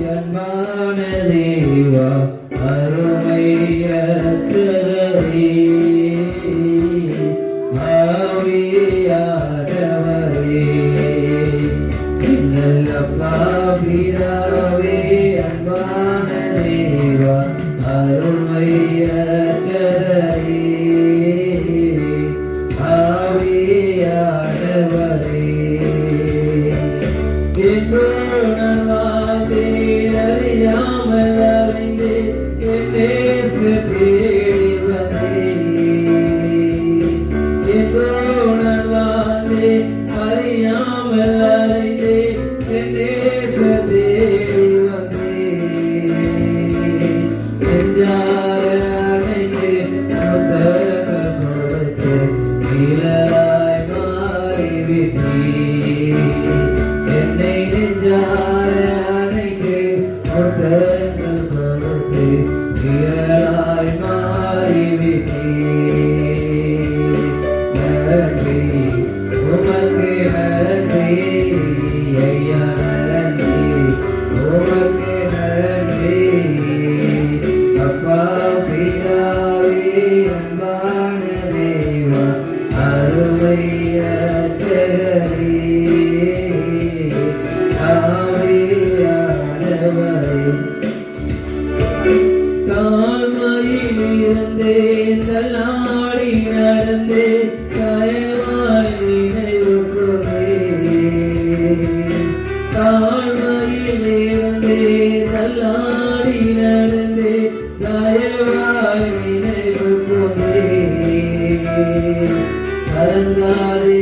அன்பான தேவா அருமைய சரவே ஆவியானவரே எங்கள் அப்பா பிதாவே அன்பான தேவா அருமைய சரவே ஆவியானவரே அறியாமல் அறிந்து என் நேச தேடி வந்தே அறியாமல் அறிந்து என் நேச தேடி வந்தே நெஞ்சார அணைந்து முத்தக கொடுத்து நிழலாய் மாறிவிட்டே என்னை நெஞ்சார அணைந்து முத்தங்கள் கொடுத்து நிழலாய் மாறிவிட்டே நன்றி உமக்கு நன்றி ஐயா நன்றி உமக்கு நன்றி அப்பா பிதாவே அன்பான தேவா அருமைய சரவே தாழ்மையிலிருந்தே தள்ளாடி நடந்தே தயவாய் நினைவு கொண்டே தாழ்மையிலிருந்தே தள்ளாடி நடந்தே தயவாய் நினைவு கொண்டே கலங்காதே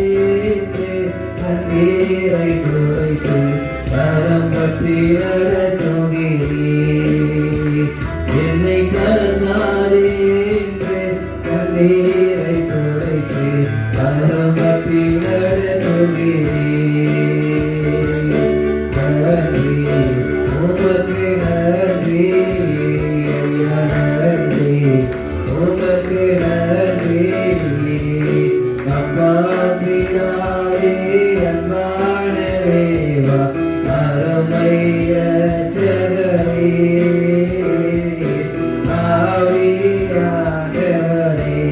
கண்ணீரை குறைத்து கரம் பற்றி என்னை கலந்தாரே என்று கண்ணீரை குறைத்து கரம் பற்றி நன்றி உமக்கு நன்றி ஐயா நன்றி உமக்கு நன்றி அப்பா பிதாவே அன்பான தேவா அருமைய சரவே ஆவியானவரே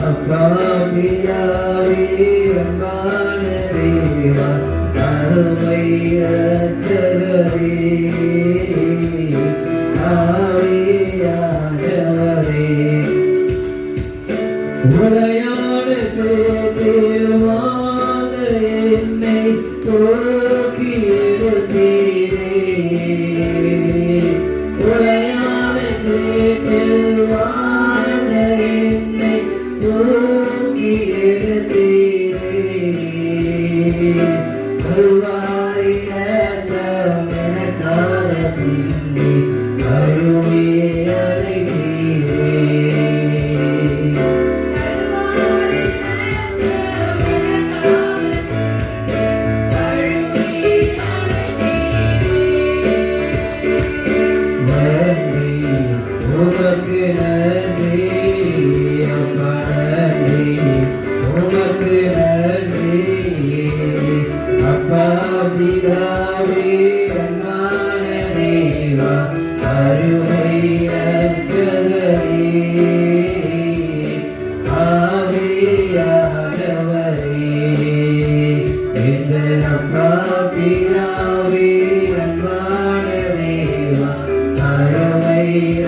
அப்பா பிதாவே அன்பான தேவா அருமைய சரவே ஆவியானவரே உரையாட சேதேவான என்னை தூக்கி எடுத்தீரே உரையாட சேதேவான என்னை தூக்கி எடுத்தீரே கருவாய் நேரம் எனக்காக சிந்தி அழுவியே அழைத்தீரே உமக்கு நன்றி அப்பா நன்றி உமக்கு நன்றி அப்பா பிதாவே அன்பான தேவா அருமைய சரவே ஆவியானவரே எங்கள் அப்பா பிதாவே அன்பான தேவா அருமைய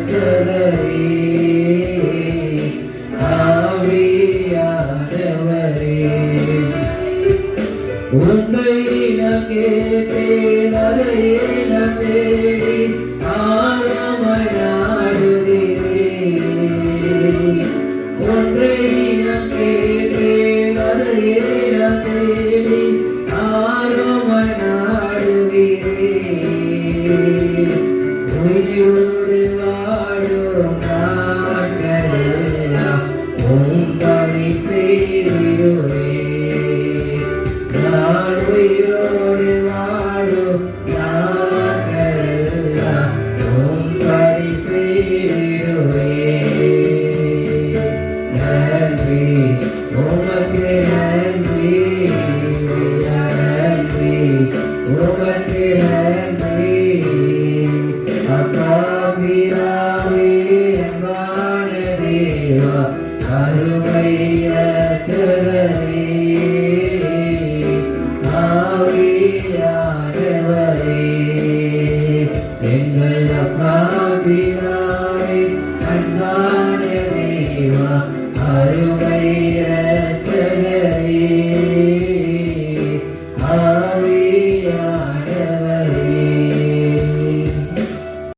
சரவே ஆவியானவரே உன்னை நான் கேட்டேன் அதையே நான் தேடி ஆழமாய் நாடுகிறேன் ஒன்றை நான் கேட்டேன் அதையே நான் தேடி ஆழமாய் நாடுகிறேன் உயிரோடு வாழும் நாட்களெல்லாம் உம்படி செய்திடுவே நான் உயிரோடு வாழும் நாட்களெல்லாம் உம்படி செய்திடுவே நன்றி உமக்கு நன்றி தேவா கருணை